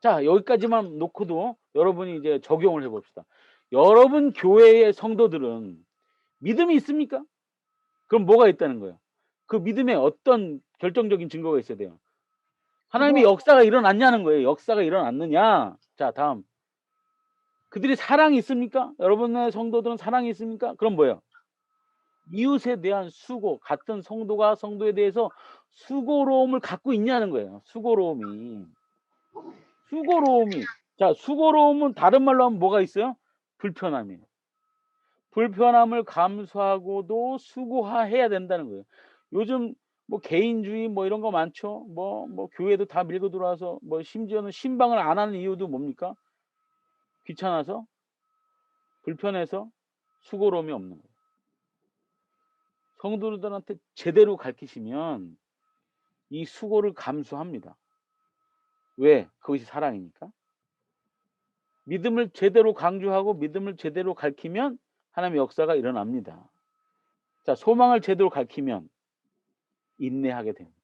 자, 여기까지만 놓고도 여러분이 이제 적용을 해 봅시다. 여러분 교회의 성도들은 믿음이 있습니까? 그럼 뭐가 있다는 거예요? 그 믿음에 어떤 결정적인 증거가 있어야 돼요? 하나님의 그거 역사가 일어났냐는 거예요. 역사가 일어났느냐. 자, 다음. 그들이 사랑이 있습니까? 여러분의 성도들은 사랑이 있습니까? 그럼 뭐예요? 이웃에 대한 수고, 같은 성도가 성도에 대해서 수고로움을 갖고 있냐는 거예요. 수고로움이. 수고로움이. 자, 수고로움은 다른 말로 하면 뭐가 있어요? 불편함이에요. 불편함을 감수하고도 수고해야 된다는 거예요. 요즘 뭐 개인주의 뭐 이런 거 많죠. 뭐 교회도 다 밀고 들어와서 뭐 심지어는 신방을 안 하는 이유도 뭡니까? 귀찮아서, 불편해서, 수고로움이 없는 거예요. 성도들한테 제대로 가르치시면 이 수고를 감수합니다. 왜? 그것이 사랑이니까. 믿음을 제대로 강조하고 믿음을 제대로 가르치면 하나님의 역사가 일어납니다. 자, 소망을 제대로 가르치면 인내하게 됩니다.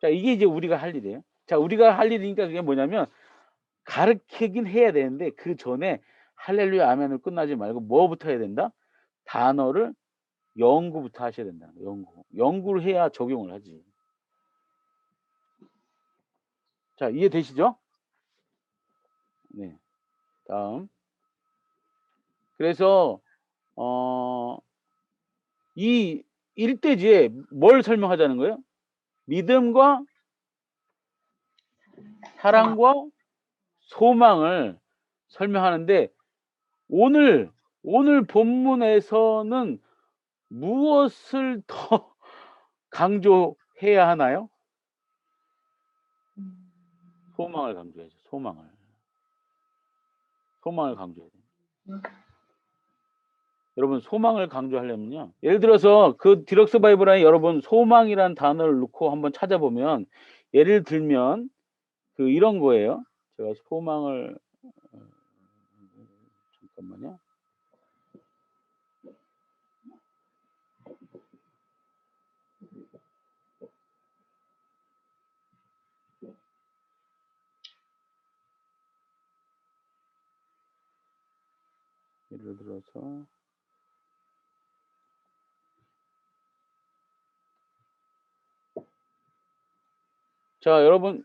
자, 이게 이제 우리가 할 일이에요. 자, 우리가 할 일이니까 그게 뭐냐면 가르치긴 해야 되는데 그 전에 할렐루야 아멘으로 끝나지 말고 뭐부터 해야 된다? 단어를 연구부터 하셔야 된다는 거예요. 연구. 연구를 해야 적용을 하지. 자, 이해되시죠? 네. 다음. 그래서 이 일대지에 뭘 설명하자는 거예요? 믿음과 사랑과 소망을 설명하는데 오늘 본문에서는 무엇을 더 강조해야 하나요? 소망을 강조해야죠. 소망을. 소망을 강조해야 돼요. 여러분 소망을 강조하려면요. 예를 들어서 그 디럭스 바이블에 여러분 소망이란 단어를 넣고 한번 찾아보면 예를 들면 그 이런 거예요. 제가 소망을 잠깐만요. 예를 들어서 자, 여러분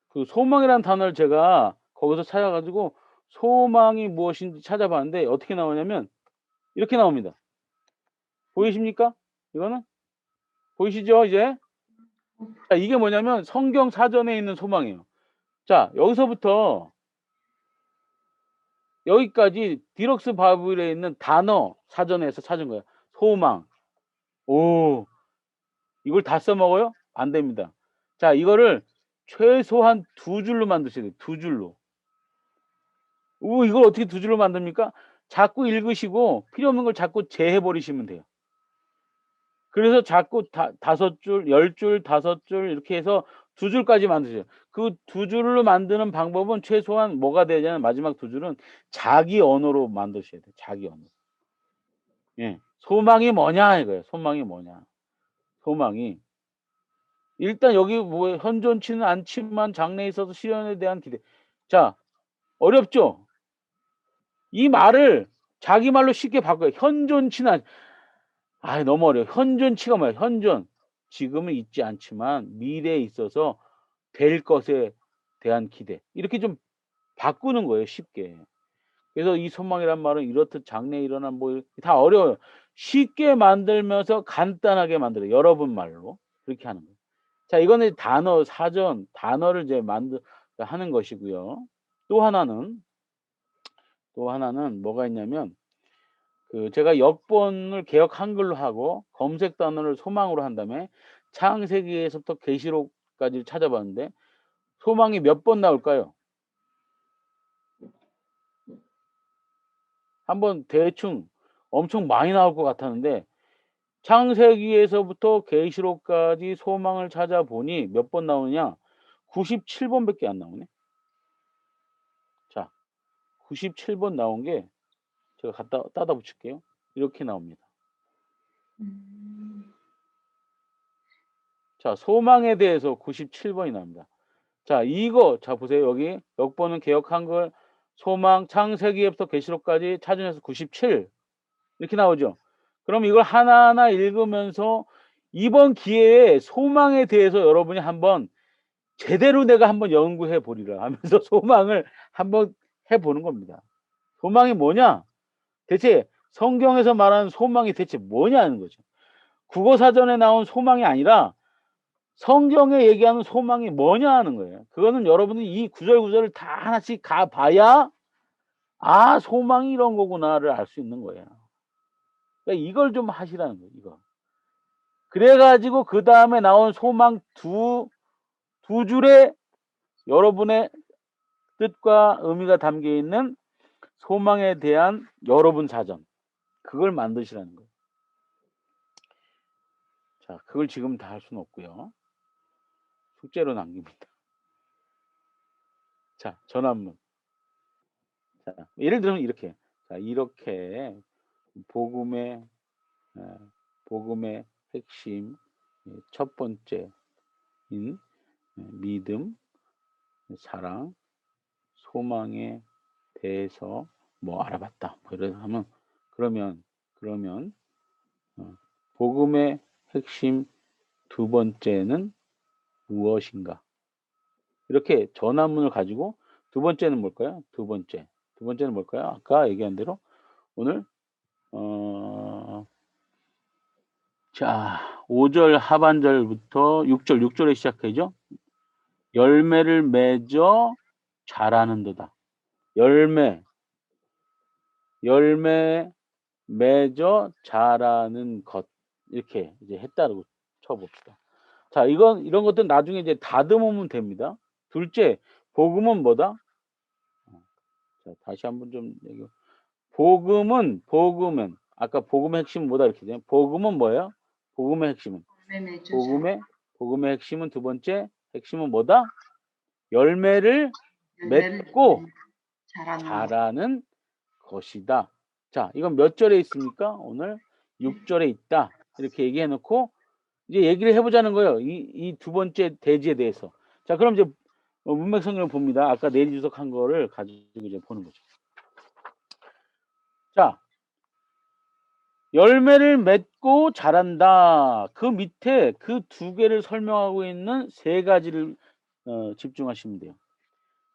그 소망이라는 단어를 제가 거기서 찾아가지고 소망이 무엇인지 찾아봤는데 어떻게 나오냐면 이렇게 나옵니다. 보이십니까? 이거는 보이시죠? 이제 자, 이게 뭐냐면 성경 사전에 있는 소망이에요. 자, 여기서부터 여기까지 디럭스 바이블에 있는 단어 사전에서 찾은 거예요. 소망. 오, 이걸 다 써먹어요? 안 됩니다. 자, 이거를 최소한 2줄로 만드셔야 돼요. 2줄로. 오, 이걸 어떻게 2줄로 만듭니까? 자꾸 읽으시고 필요 없는 걸 자꾸 제해버리시면 돼요. 그래서 자꾸 5줄, 10줄, 5줄 이렇게 해서 2줄까지 만드세요. 그 2줄로 만드는 방법은 최소한 뭐가 되냐면 마지막 2줄은 자기 언어로 만드셔야 돼요. 자기 언어. 예. 소망이 뭐냐 이거예요. 소망이 뭐냐. 소망이 일단 여기 뭐 현존치는 않지만 장래에 있어서 실현에 대한 기대. 자, 어렵죠? 이 말을 자기 말로 쉽게 바꿔요. 현존치는 너무 어려워요. 현존치가 뭐야? 현존. 지금은 있지 않지만 미래에 있어서 될 것에 대한 기대. 이렇게 좀 바꾸는 거예요, 쉽게. 그래서 이 소망이란 말은 이렇듯 장래에 일어난 뭐 다 어려워요. 쉽게 만들면서 간단하게 만들어요. 여러분 말로. 그렇게 하는 거예요. 자, 이거는 단어 사전 단어를 이제 하는 것이고요. 또 하나는 뭐가 있냐면 그 제가 역본을 개역 한글로 하고 검색 단어를 소망으로 한 다음에 창세기에서부터 계시록까지 찾아봤는데 소망이 몇 번 나올까요? 한번 대충 엄청 많이 나올 것 같았는데 창세기에서부터 계시록까지 소망을 찾아보니 몇 번 나오느냐? 97번밖에 안 나오네. 자, 97번 나온 게 제가 갖다 따다 붙일게요. 이렇게 나옵니다. 자, 소망에 대해서 97번이 나옵니다. 자, 이거 자 보세요. 여기 역본은 개역 한글, 소망, 창세기에부터 계시록까지 차준에서 97 이렇게 나오죠. 그럼 이걸 하나하나 읽으면서 이번 기회에 소망에 대해서 여러분이 한번 제대로 내가 한번 연구해 보리라 하면서 소망을 한번 해 보는 겁니다. 소망이 뭐냐? 대체 성경에서 말하는 소망이 대체 뭐냐는 거죠. 국어사전에 나온 소망이 아니라 성경에 얘기하는 소망이 뭐냐 하는 거예요. 그거는 여러분이 이 구절구절을 다 하나씩 가봐야 아 소망이 이런 거구나를 알 수 있는 거예요. 그러니까 이걸 좀 하시라는 거예요. 이거. 그래가지고 그 다음에 나온 소망 두 줄에 여러분의 뜻과 의미가 담겨 있는 소망에 대한 여러분 사전 그걸 만드시라는 거예요. 자, 그걸 지금 다 할 수는 없고요. 숙제로 남깁니다. 자, 전환문. 자, 예를 들면 이렇게. 자, 이렇게 복음의 핵심 첫 번째인 믿음, 사랑, 소망에 대해서 뭐 알아봤다. 뭐 이래서 하면 그러면 복음의 핵심 두 번째는 무엇인가? 이렇게 전환문을 가지고 두 번째는 뭘까요? 두 번째는 뭘까요? 아까 얘기한 대로 오늘 자 5절 하반절부터 6절에 시작하죠. 열매를 맺어 자라는도다. 열매 맺어 자라는 것 이렇게 이제 했다고 쳐봅시다. 자, 이런 것들 나중에 이제 다듬으면 됩니다. 둘째, 복음은 뭐다? 자, 다시 한번 좀 얘기. 복음은 아까 복음의 핵심은 뭐다 이렇게 되죠. 복음은 뭐예요? 복음의 핵심은 복음의 핵심은 두 번째 핵심은 뭐다? 열매를 맺고 자라는 것이다. 자, 이건 몇 절에 있습니까? 오늘 6절에 있다. 이렇게 얘기해 놓고 이제 얘기를 해보자는 거예요. 이 두 번째 대지에 대해서. 자, 그럼 이제 문맥성경을 봅니다. 아까 내리주석한 거를 가지고 이제 보는 거죠. 자, 열매를 맺고 자란다. 그 밑에 그 두 개를 설명하고 있는 세 가지를 집중하시면 돼요.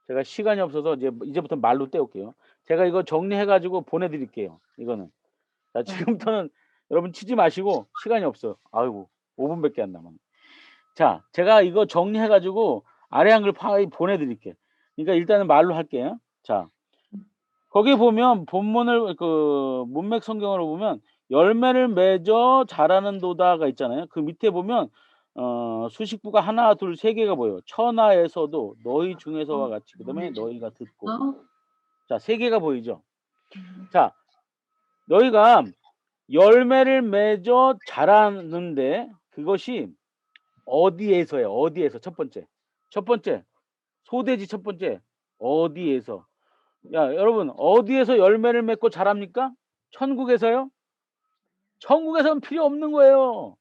제가 시간이 없어서 이제부터 말로 때울게요. 제가 이거 정리해가지고 보내드릴게요. 이거는. 자, 지금부터는 여러분 치지 마시고 시간이 없어. 아이고 5분밖에 안 남았네. 자, 제가 이거 정리해가지고 아래 한글 보내드릴게요. 그러니까 일단은 말로 할게요. 자, 거기 보면 본문을 문맥 성경으로 보면 열매를 맺어 자라는 도다가 있잖아요. 그 밑에 보면 수식부가 하나, 둘, 세 개가 보여요. 천하에서도 너희 중에서와 같이 그다음에 너희가 듣고 자, 세 개가 보이죠. 자, 너희가 열매를 맺어 자라는데 그것이 어디에서예요? 어디에서 첫 번째 소대지 첫 번째 어디에서 야 여러분 어디에서 열매를 맺고 자랍니까? 천국에서요? 천국에서는 필요 없는 거예요.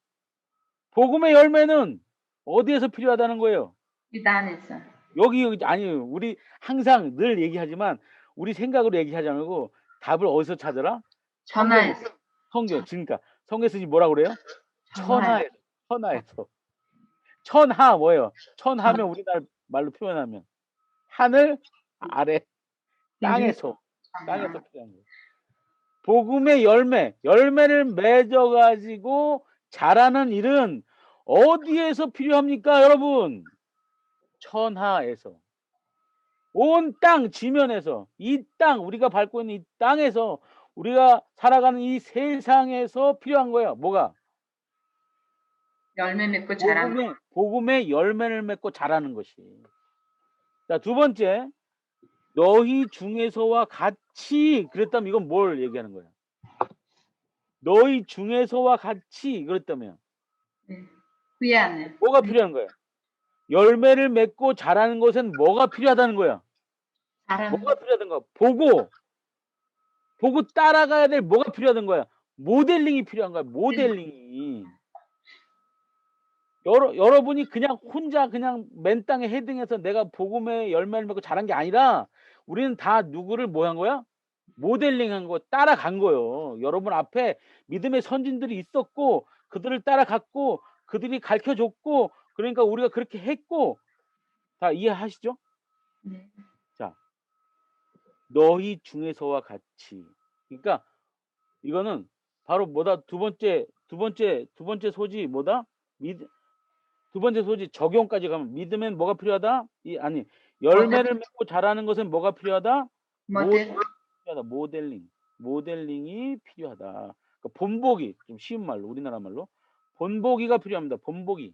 복음의 열매는 어디에서 필요하다는 거예요? 이 안에서. 여기 아니에요. 우리 항상 늘 얘기하지만 우리 생각으로 얘기하지 않고 답을 어디서 찾으라? 천하에서. 성경. 그러니까 성경에서 뭐라 그래요? 천하에서. 천하 뭐예요? 천하면 우리나라 말로 표현하면 하늘 아래 땅에서 필요한 거예요. 복음의 열매를 맺어 가지고 자라는 일은 어디에서 필요합니까, 여러분? 천하에서. 온 땅 지면에서 이 땅 우리가 밟고 있는 이 땅에서 우리가 살아가는 이 세상에서 필요한 거예요. 뭐가? 열매 맺고 자라는 복음의 열매를 맺고 자라는 것이. 자, 두 번째. 너희 중에서와 같이 그랬다면 이건 뭘 얘기하는 거예요? 너희 중에서와 같이 그랬다면 그 안에 뭐가 필요한 거예요? 열매를 맺고 자라는 것은 뭐가 필요하다는 거야? 뭐가 필요하다는 거야? 보고 따라가야 될 뭐가 필요하다는 거야? 모델링이 필요한 거야. 모델링이. 여러분이 그냥 혼자 그냥 맨 땅에 헤딩해서 내가 복음의 열매를 맺고 자란 게 아니라 우리는 다 누구를 뭐 한 거야? 모델링한 거 따라간 거예요. 여러분 앞에 믿음의 선진들이 있었고 그들을 따라갔고 그들이 가르쳐 줬고 그러니까 우리가 그렇게 했고 다 이해하시죠? 네. 자, 너희 중에서와 같이. 그러니까 이거는 바로 뭐다? 두 번째 소지 뭐다? 두 번째 소지 적용까지 가면 믿음엔 뭐가 필요하다? 아니 열매를 맺고 자라는 것은 뭐가 필요하다? 모델. 필요하다. 모델링이 필요하다. 그러니까 본보기 좀 쉬운 말로 우리나라 말로 본보기가 필요합니다. 본보기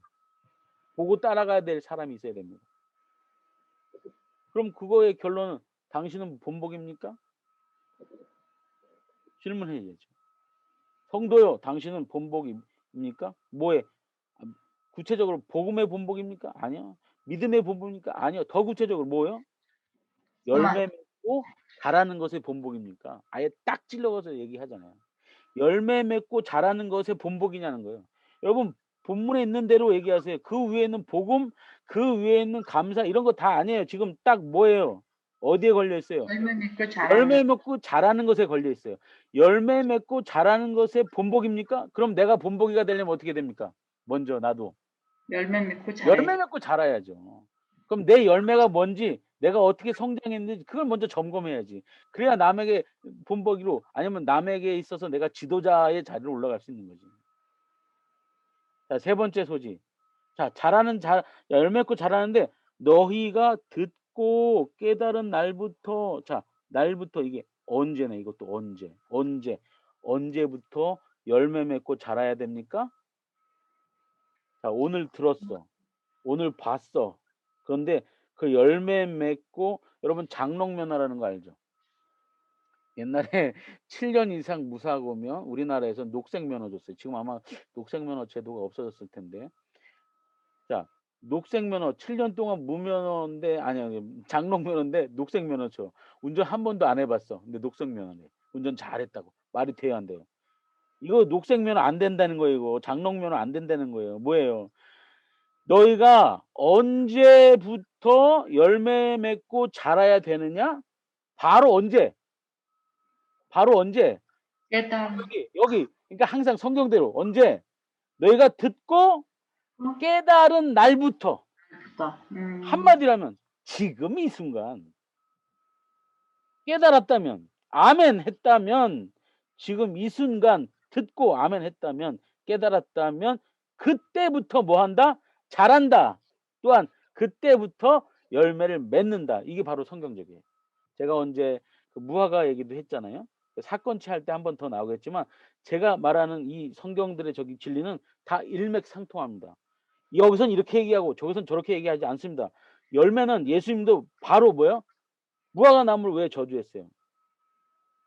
보고 따라가야 될 사람이 있어야 됩니다. 그럼 그거의 결론은 당신은 본보기입니까? 질문해야죠. 성도요, 당신은 본보기입니까? 뭐에? 구체적으로 복음의 본보기입니까? 아니요. 믿음의 본보기입니까? 아니요. 더 구체적으로 뭐요? 열매 맺고 자라는 것의 본보기입니까? 아예 딱 찔러서 얘기하잖아요. 열매 맺고 자라는 것의 본보기냐는 거예요. 여러분 본문에 있는 대로 얘기하세요. 그 위에는 복음, 그 위에는 감사 이런 거 다 아니에요. 지금 딱 뭐예요? 어디에 걸려 있어요? 열매 맺고 자라는. 열매 맺고 자라는 것에 걸려 있어요. 열매 맺고 자라는 것의 본보기입니까? 그럼 내가 본보기가 되려면 어떻게 됩니까? 먼저 나도 열매 맺고 자라야. 열매 맺고 자라야죠. 그럼 내 열매가 뭔지 내가 어떻게 성장했는지 그걸 먼저 점검해야지. 그래야 남에게 본보기로 아니면 남에게 있어서 내가 지도자의 자리로 올라갈 수 있는 거지. 자, 세 번째 소지. 자, 열매 맺고 자라는데 너희가 듣고 깨달은 날부터 날부터 이게 언제네 이것도 언제부터 열매 맺고 자라야 됩니까? 자, 오늘 들었어. 오늘 봤어. 그런데 그 열매 맺고 여러분 장롱면허라는 거 알죠? 옛날에 7년 이상 무사고면 우리나라에서 녹색면허 줬어요. 지금 아마 녹색면허 제도가 없어졌을 텐데. 자, 녹색면허 7년 동안 무면허인데 아니야 장롱면허인데 녹색면허 줘. 운전 한 번도 안 해봤어. 근데 녹색면허네. 운전 잘했다고. 말이 돼요 안 돼요? 이거 녹색면허 안 된다는 거예요. 이거 장롱면허 안 된다는 거예요. 뭐예요? 너희가 언제부터 열매 맺고 자라야 되느냐? 바로 언제? 바로 언제? 깨달음. 여기. 그러니까 항상 성경대로 언제? 너희가 듣고 깨달은 날부터. 한마디로 하면 지금 이 순간. 깨달았다면, 아멘 했다면, 지금 이 순간 듣고 아멘 했다면, 깨달았다면 그때부터 뭐 한다? 잘한다. 또한 그때부터 열매를 맺는다. 이게 바로 성경적이에요. 제가 언제 그 무화과 얘기도 했잖아요. 사건치 할 때 한 번 더 나오겠지만 제가 말하는 이 성경들의 저기 진리는 다 일맥상통합니다. 여기선 이렇게 얘기하고 저기선 저렇게 얘기하지 않습니다. 열매는 예수님도 바로 뭐요? 무화과 나무를 왜 저주했어요?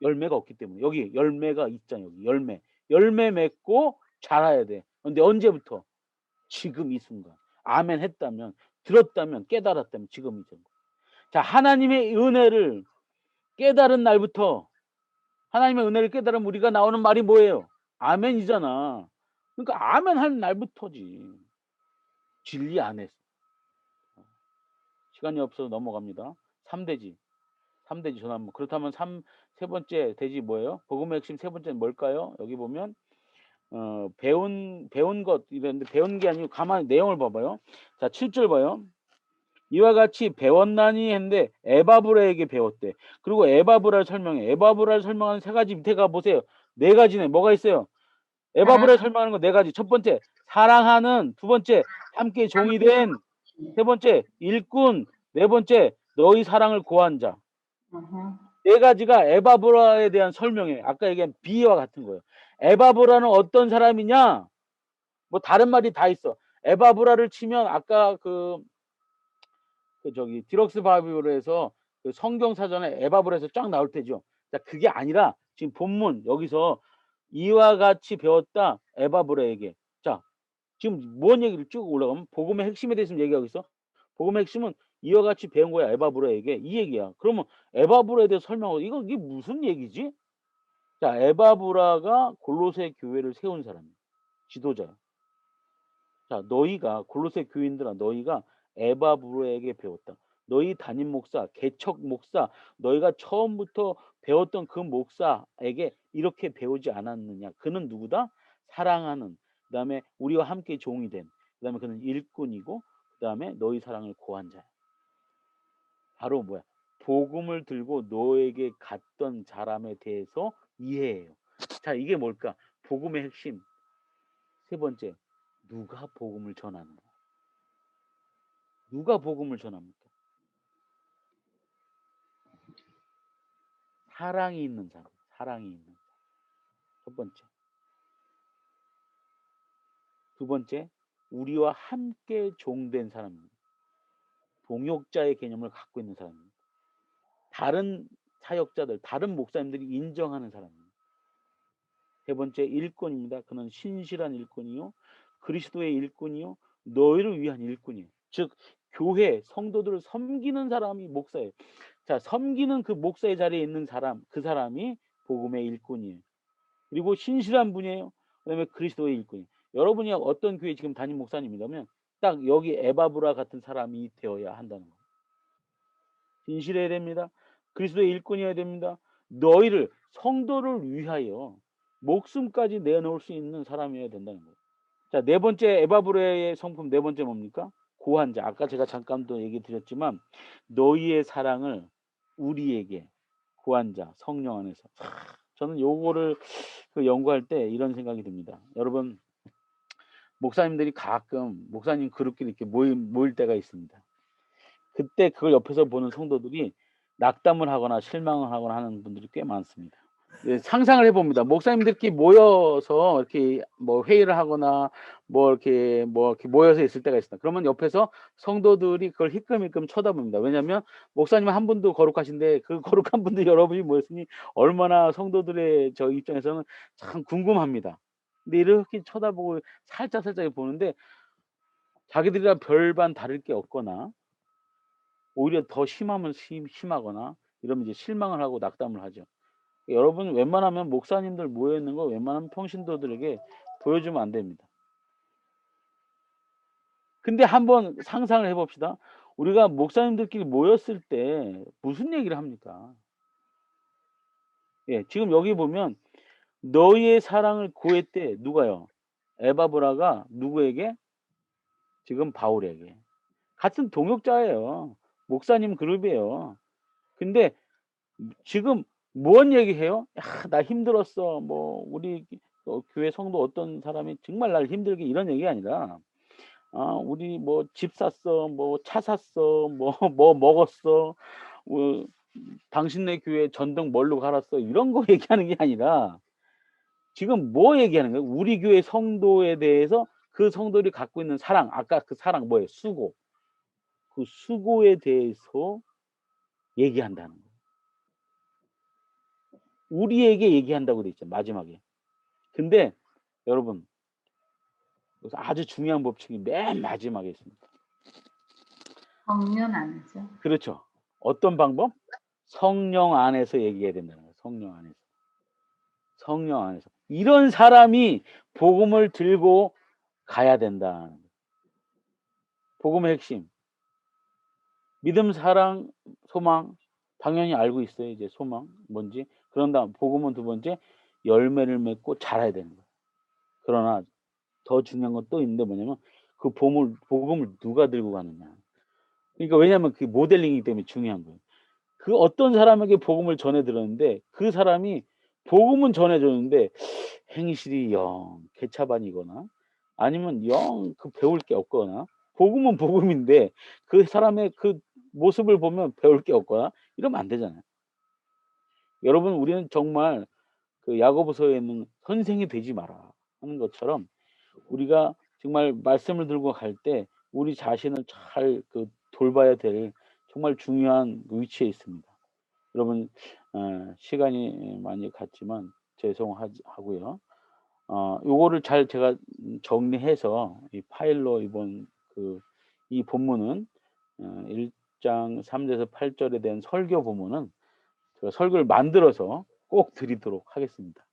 열매가 없기 때문에. 여기 열매가 있잖아요. 여기 열매 맺고 자라야 돼. 근데 언제부터? 지금 이 순간. 아멘 했다면, 들었다면, 깨달았다면 지금이죠. 자, 하나님의 은혜를 깨달은 날부터 하나님의 은혜를 깨달으면 우리가 나오는 말이 뭐예요? 아멘이잖아. 그러니까 아멘 하는 날부터지. 진리 안에서. 시간이 없어서 넘어갑니다. 3대지. 전환. 그렇다면 세 번째 대지 뭐예요? 복음의 핵심 세 번째는 뭘까요? 여기 보면 배운 것 이랬는데 배운 게 아니고 가만히 내용을 봐봐요. 자, 7절 봐요. 이와 같이 배웠나니 했는데 에바브라에게 배웠대. 그리고 에바브라를 설명해. 에바브라를 설명하는 세 가지 밑에 가 보세요. 네 가지네. 뭐가 있어요? 에바브라를 설명하는 거 네 가지. 첫 번째, 사랑하는. 두 번째, 함께 종이 된. 세 번째, 일꾼. 네 번째, 너희 사랑을 고한 자. 네 가지가 에바브라에 대한 설명이에요. 아까 얘기한 비유와 같은 거예요. 에바브라는 어떤 사람이냐? 뭐 다른 말이 다 있어. 에바브라를 치면 아까 저기 디럭스 바이블에서 그 성경 사전에 에바브라에서 쫙 나올 테죠. 자, 그게 아니라 지금 본문 여기서 이와 같이 배웠다 에바브라에게. 자, 지금 뭔 얘기를 쭉 올라가면 복음의 핵심에 대해서 얘기하고 있어. 복음의 핵심은 이와 같이 배운 거야 에바브라에게 이 얘기야. 그러면 에바브라에 대해서 설명하고 이게 무슨 얘기지? 자, 에바브라가 골로새 교회를 세운 사람이야. 지도자야. 자, 너희가 골로새 교인들아 너희가 에바브로에게 배웠다. 너희 담임 목사, 개척 목사, 너희가 처음부터 배웠던 그 목사에게 이렇게 배우지 않았느냐? 그는 누구다? 사랑하는. 그다음에 우리와 함께 종이 된. 그다음에 그는 일꾼이고 그다음에 너희 사랑을 고한 자야. 바로 뭐야? 복음을 들고 너에게 갔던 사람에 대해서 이해해요. 자, 이게 뭘까? 복음의 핵심. 세 번째, 누가 복음을 전하는가? 누가 복음을 전합니까? 사랑이 있는 사람, 사랑이 있는 사람. 첫 번째. 두 번째, 우리와 함께 종된 사람입니다. 동역자의 개념을 갖고 있는 사람입니다. 다른 사역자들, 다른 목사님들이 인정하는 사람입니다. 세 번째, 일꾼입니다. 그는 신실한 일꾼이요, 그리스도의 일꾼이요, 너희를 위한 일꾼이에요. 즉, 교회, 성도들을 섬기는 사람이 목사예요. 자, 섬기는 그 목사의 자리에 있는 사람, 그 사람이 복음의 일꾼이에요. 그리고 신실한 분이에요. 그다음에 그리스도의 일꾼이에요. 여러분이 어떤 교회 지금 담임 목사님이라면 딱 여기 에바브라 같은 사람이 되어야 한다는 거예요. 신실해야 됩니다. 그리스도의 일꾼이어야 됩니다. 너희를 성도를 위하여 목숨까지 내놓을 수 있는 사람이어야 된다는 거예요. 자, 네 번째 에바브라의 성품 네 번째 뭡니까? 고한 자. 아까 제가 잠깐 또 얘기 드렸지만 너희의 사랑을 우리에게 고한 자 성령 안에서. 저는 요거를 연구할 때 이런 생각이 듭니다. 여러분, 목사님들이 가끔 목사님 그룹끼리 이렇게 모일 때가 있습니다. 그때 그걸 옆에서 보는 성도들이 낙담을 하거나 실망을 하거나 하는 분들이 꽤 많습니다. 예, 상상을 해봅니다. 목사님들끼리 모여서 이렇게 뭐 회의를 하거나 뭐 이렇게 모여서 있을 때가 있습니다. 그러면 옆에서 성도들이 그걸 힐끔힐끔 쳐다봅니다. 왜냐하면 목사님 한 분도 거룩하신데 그 거룩한 분들 여러분이 모였으니 얼마나 성도들의 저 입장에서는 참 궁금합니다. 근데 이렇게 쳐다보고 살짝 보는데 자기들이랑 별반 다를 게 없거나 오히려 더 심하면 심하거나 이러면 이제 실망을 하고 낙담을 하죠. 여러분 웬만하면 목사님들 모여 있는 거 웬만하면 평신도들에게 보여주면 안 됩니다. 근데 한번 상상을 해봅시다. 우리가 목사님들끼리 모였을 때 무슨 얘기를 합니까? 예, 지금 여기 보면 너희의 사랑을 구했대. 누가요? 에바브라가 누구에게? 지금 바울에게. 같은 동역자예요. 목사님 그룹이에요. 근데 지금 뭔 얘기해요? 야, 나 힘들었어. 뭐 우리 교회 성도 어떤 사람이 정말 날 힘들게 이런 얘기가 아니라 우리 뭐 집 샀어. 뭐 차 샀어. 뭐 뭐 먹었어. 뭐 당신네 교회 전등 뭘로 갈았어. 이런 거 얘기하는 게 아니라 지금 뭐 얘기하는 거예요? 우리 교회 성도에 대해서 그 성도들이 갖고 있는 사랑, 아까 그 사랑 뭐예요? 수고. 그 수고에 대해서 얘기한다는 거예요. 우리에게 얘기한다고 돼 있죠, 마지막에. 근데 여러분, 여기서 아주 중요한 법칙이 맨 마지막에 있습니다. 성령 안에서. 그렇죠. 어떤 방법? 성령 안에서 얘기해야 된다는 거예요. 성령 안에서. 성령 안에서. 이런 사람이 복음을 들고 가야 된다. 복음의 핵심. 믿음, 사랑, 소망. 당연히 알고 있어요. 이제 소망 뭔지. 그런 다음 복음은 두 번째 열매를 맺고 자라야 되는 거예요. 그러나 더 중요한 건 또 있는데 뭐냐면 그 복음을 누가 들고 가느냐. 그러니까 왜냐하면 그게 모델링이기 때문에 중요한 거예요. 그 어떤 사람에게 복음을 전해 들었는데 그 사람이 복음은 전해 줬는데 행실이 영 개차반이거나 아니면 영 그 배울 게 없거나 복음은 복음인데 그 사람의 그 모습을 보면 배울 게 없거나 이러면 안 되잖아요. 여러분 우리는 정말 그 야고보서에 있는 선생이 되지 마라 하는 것처럼 우리가 정말 말씀을 들고 갈 때 우리 자신을 잘 돌봐야 될 정말 중요한 위치에 있습니다. 여러분 시간이 많이 갔지만 죄송하고요. 요거를 잘 제가 정리해서 이 파일로 이번 이 본문은 1장 3절에서 8절에 대한 설교 본문은 제가 설교를 만들어서 꼭 드리도록 하겠습니다.